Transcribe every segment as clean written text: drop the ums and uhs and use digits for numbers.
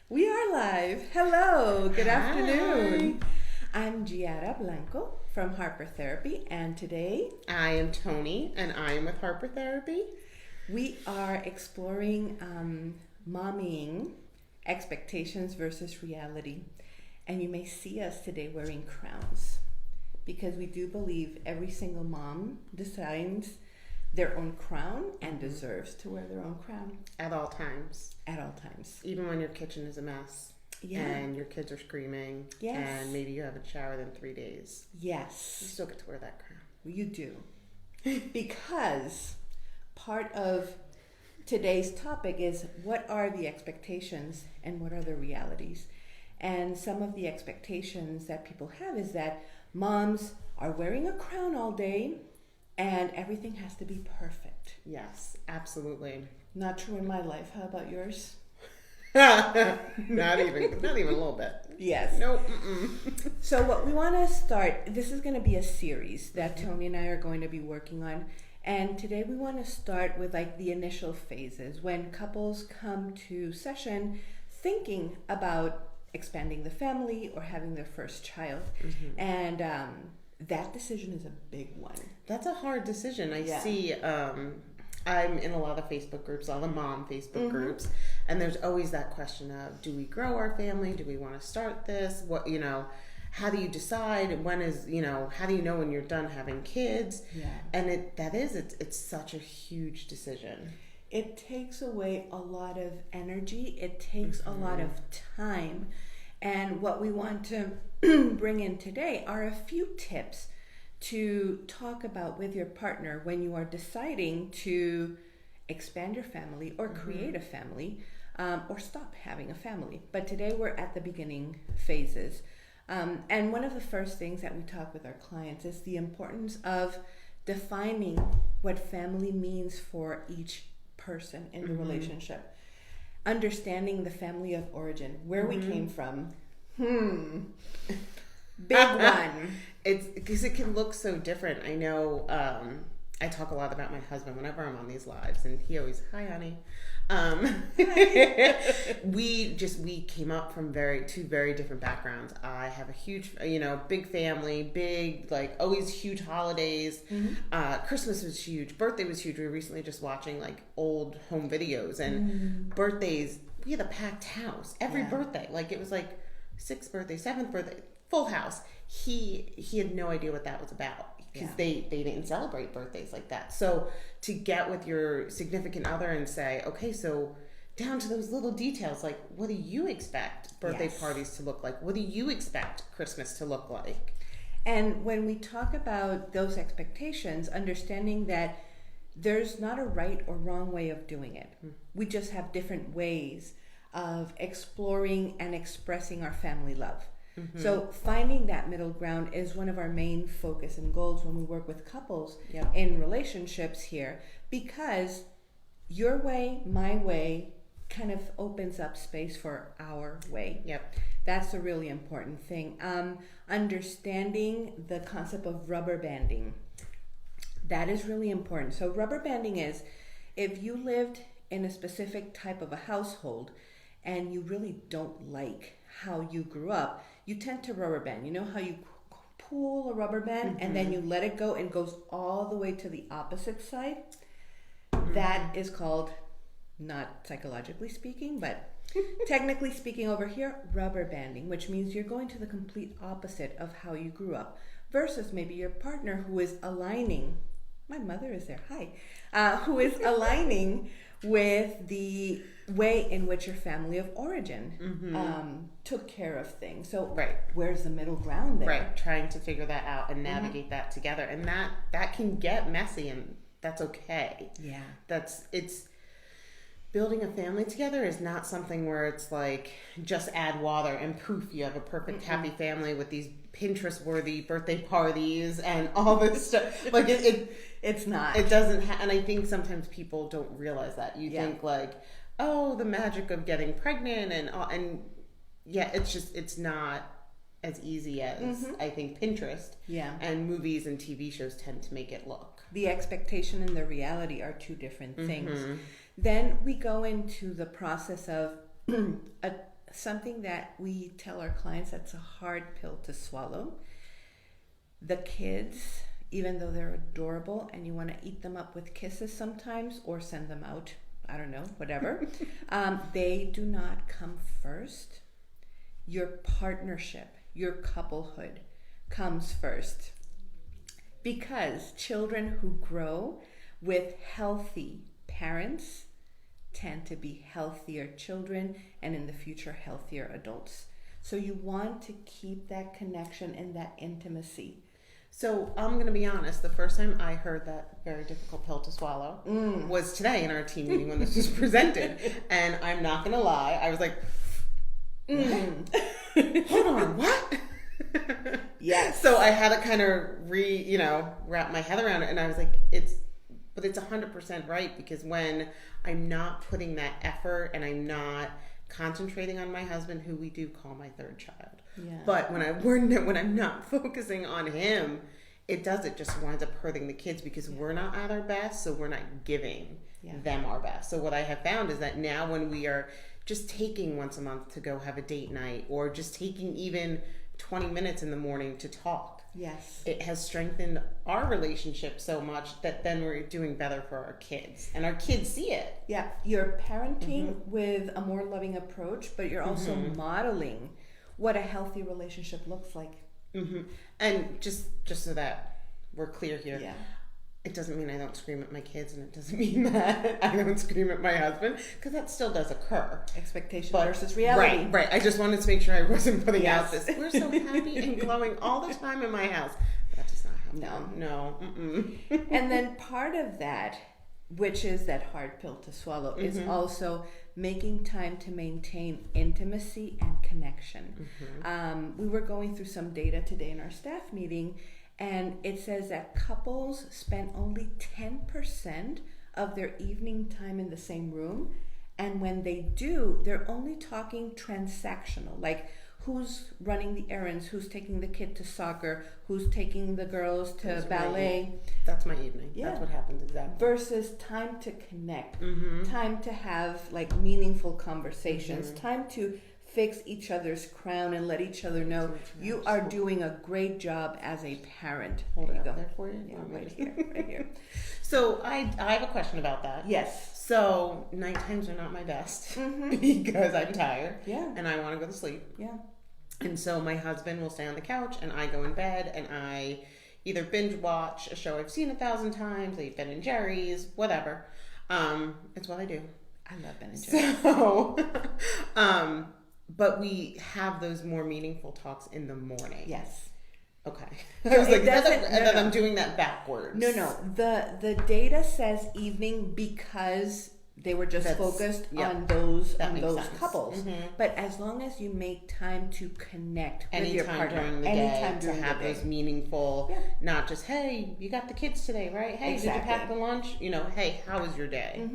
We are live. Hello, good Hi. afternoon. I'm Yiara Blanco from Harper Therapy, and today I am Toni, and I am with Harper Therapy. we are exploring mommying, expectations versus reality. And you may see us today wearing crowns because we do believe every single mom designs their own crown and deserves to wear their own crown At all times. at all times. Even when your kitchen is a mess. Yeah. And your kids are screaming. Yes. And maybe you haven't showered in 3 days. You Yes, still get to wear that crown. you do. Because part of today's topic is what are the expectations and what are the realities. And some of the expectations that people have is that moms are wearing a crown all day and everything has to be perfect. Yes, absolutely. Not true in my life. How about yours? not even a little bit. Yes. Nope. So what we want to start, this is going to be a series that Toni and I are going to be working on. And today we want to start with like the initial phases when couples come to session thinking about expanding the family or having their first child. And that decision is a big one. That's a hard decision. I Yeah. see, I'm in a lot of Facebook groups, all the mom Facebook groups, and there's always that question of, do we grow our family? Do we want to start this? How do you decide when is, how do you know when you're done having kids? Yeah. And it's such a huge decision. It takes away a lot of energy. It takes a lot of time. And what we want to bring in today are a few tips to talk about with your partner when you are deciding to expand your family or create a family or stop having a family. But today we're at the beginning phases. And one of the first things that we talk with our clients is the importance of defining what family means for each person in the relationship. Understanding the family of origin, where we came from. Big one. It's because it can look so different. I know I talk a lot about my husband whenever I'm on these lives, and he always, hi honey. We came up from two very different backgrounds. I have a huge, big family, big, like always huge holidays. Christmas was huge. Birthday was huge. We were recently just watching like old home videos and birthdays. We had a packed house every birthday. Like it was like 6th birthday, 7th birthday, full house. He had no idea what that was about because they didn't celebrate birthdays like that. So to get with your significant other and say, okay, so down to those little details, like what do you expect birthday parties to look like? What do you expect Christmas to look like? And when we talk about those expectations, understanding that there's not a right or wrong way of doing it. We just have different ways of exploring and expressing our family love. So finding that middle ground is one of our main focus and goals when we work with couples in relationships here, because your way, my way, kind of opens up space for our way. That's a really important thing. Understanding the concept of rubber banding. That is really important. So rubber banding is if you lived in a specific type of a household and you really don't like how you grew up, you tend to rubber band. You know how you pull a rubber band and then you let it go and it goes all the way to the opposite side? That is called, not psychologically speaking, but technically speaking over here, rubber banding, which means you're going to the complete opposite of how you grew up versus maybe your partner who is aligning. My mother is there, hi. Who is aligning with the way in which your family of origin took care of things. So where's the middle ground there? Right, trying to figure that out and navigate that together. And that can get messy, and that's okay. Yeah. It's building a family together is not something where it's like just add water and poof, you have a perfect happy family with these Pinterest-worthy birthday parties and all this stuff. Like it's not. It doesn't. And I think sometimes people don't realize that. You think like, oh, the magic of getting pregnant and it's not as easy as I think Pinterest and movies and TV shows tend to make it look. The expectation and the reality are two different things. Then we go into the process of something that we tell our clients that's a hard pill to swallow. The kids, even though they're adorable and you want to eat them up with kisses sometimes or send them out, I don't know, whatever, they do not come first. Your partnership, your couplehood comes first. Because children who grow with healthy parents tend to be healthier children and in the future healthier adults. So you want to keep that connection and that intimacy. So I'm going to be honest, the first time I heard that very difficult pill to swallow was today in our team meeting when this was presented. And I'm not going to lie, I was like, hold on, what? Yes. So I had to kind of wrap my head around it, and I was like, it's 100% right, because when I'm not putting that effort and I'm not concentrating on my husband, who we do call my third child, but when I'm not focusing on him, it just winds up hurting the kids, because we're not at our best, so we're not giving them our best. So what I have found is that now when we are just taking once a month to go have a date night, or just taking even 20 minutes in the morning to talk. Yes. It has strengthened our relationship so much that then we're doing better for our kids. And our kids see it. Yeah. You're parenting with a more loving approach, but you're also modeling what a healthy relationship looks like. And just so that we're clear here. Yeah. It doesn't mean I don't scream at my kids, and it doesn't mean that I don't scream at my husband, because that still does occur. Expectation versus reality. Right. I just wanted to make sure I wasn't putting out this, we're so happy and glowing all the time in my house. That does not happen. No. And then part of that, which is that hard pill to swallow, is also making time to maintain intimacy and connection. We were going through some data today in our staff meeting, and it says that couples spend only 10% of their evening time in the same room. And when they do, they're only talking transactional, like who's running the errands, who's taking the kid to soccer, who's taking the girls to ballet. That's my evening. Yeah. That's what happens exactly. Versus time to connect, time to have like meaningful conversations, time to fix each other's crown and let each other know you are doing a great job as a parent. Hold it up there for you. Yeah, right here. So I have a question about that. Yes. So night times are not my best because I'm tired. Yeah. And I want to go to sleep. Yeah. And so my husband will stay on the couch and I go in bed and I either binge watch a show I've seen 1,000 times, I eat Ben and Jerry's, whatever. It's what I do. I love Ben and Jerry's. So, but we have those more meaningful talks in the morning. Yes. Okay. I was like, that I'm doing that backwards. No. The data says evening because they were just focused on those couples. But as long as you make time to connect with your partner, during the day, to have those meaningful, not just, hey, you got the kids today, right? Hey, did you pack the lunch? Hey, how was your day?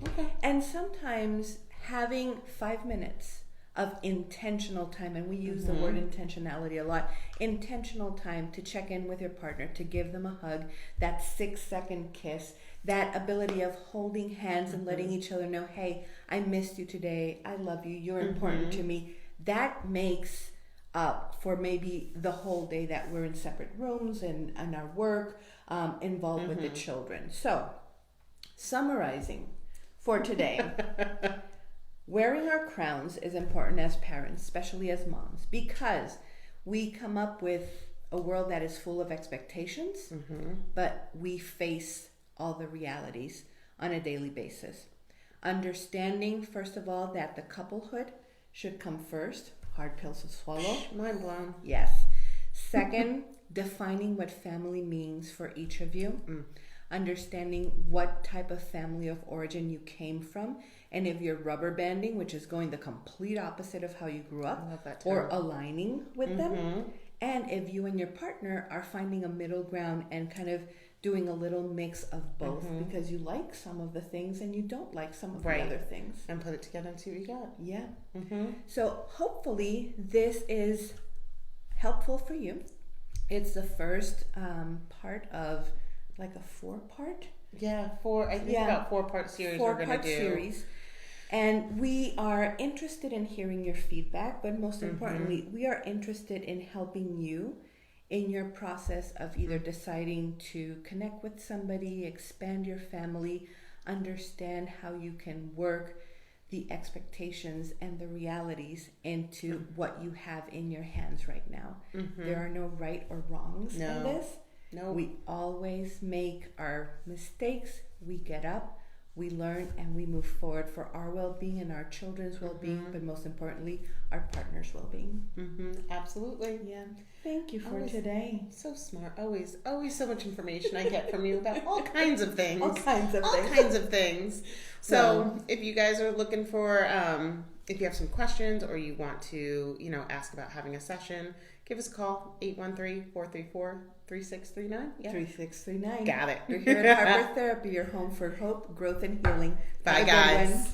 Okay. And sometimes having 5 minutes of intentional time, and we use the word intentionality a lot, intentional time to check in with your partner, to give them a hug, that 6-second kiss, that ability of holding hands and letting each other know, hey, I missed you today, I love you, you're important to me. That makes up for maybe the whole day that we're in separate rooms and our work, involved with the children. So, summarizing for today, wearing our crowns is important as parents, especially as moms, because we come up with a world that is full of expectations, but we face all the realities on a daily basis. Understanding, first of all, that the couplehood should come first. Hard pills to swallow. Mind blown. Yes. Second, defining what family means for each of you. Understanding what type of family of origin you came from, and if you're rubber banding, which is going the complete opposite of how you grew up, or aligning with them, and if you and your partner are finding a middle ground and kind of doing a little mix of both, because you like some of the things and you don't like some of the other things, and put it together and see what you got. Yeah. So hopefully this is helpful for you. It's the first part of like a 4-part. Yeah, I think about 4-part series we're going to do. Series. And we are interested in hearing your feedback, but most importantly, we are interested in helping you in your process of either deciding to connect with somebody, expand your family, understand how you can work the expectations and the realities into what you have in your hands right now. There are no right or wrongs in this. No. We always make our mistakes, we get up, we learn, and we move forward for our well-being and our children's well-being, but most importantly, our partner's well-being. Absolutely. Yeah. Thank you for Always today. So smart. Always so much information I get from you about all kinds of things. All kinds of things. So if you guys are looking for, if you have some questions or you want to, ask about having a session, give us a call, 813-434-3639. Yeah. 3639. Got it. You're here at Harper Therapy, your home for hope, growth, and healing. Bye, Have a good guys. one.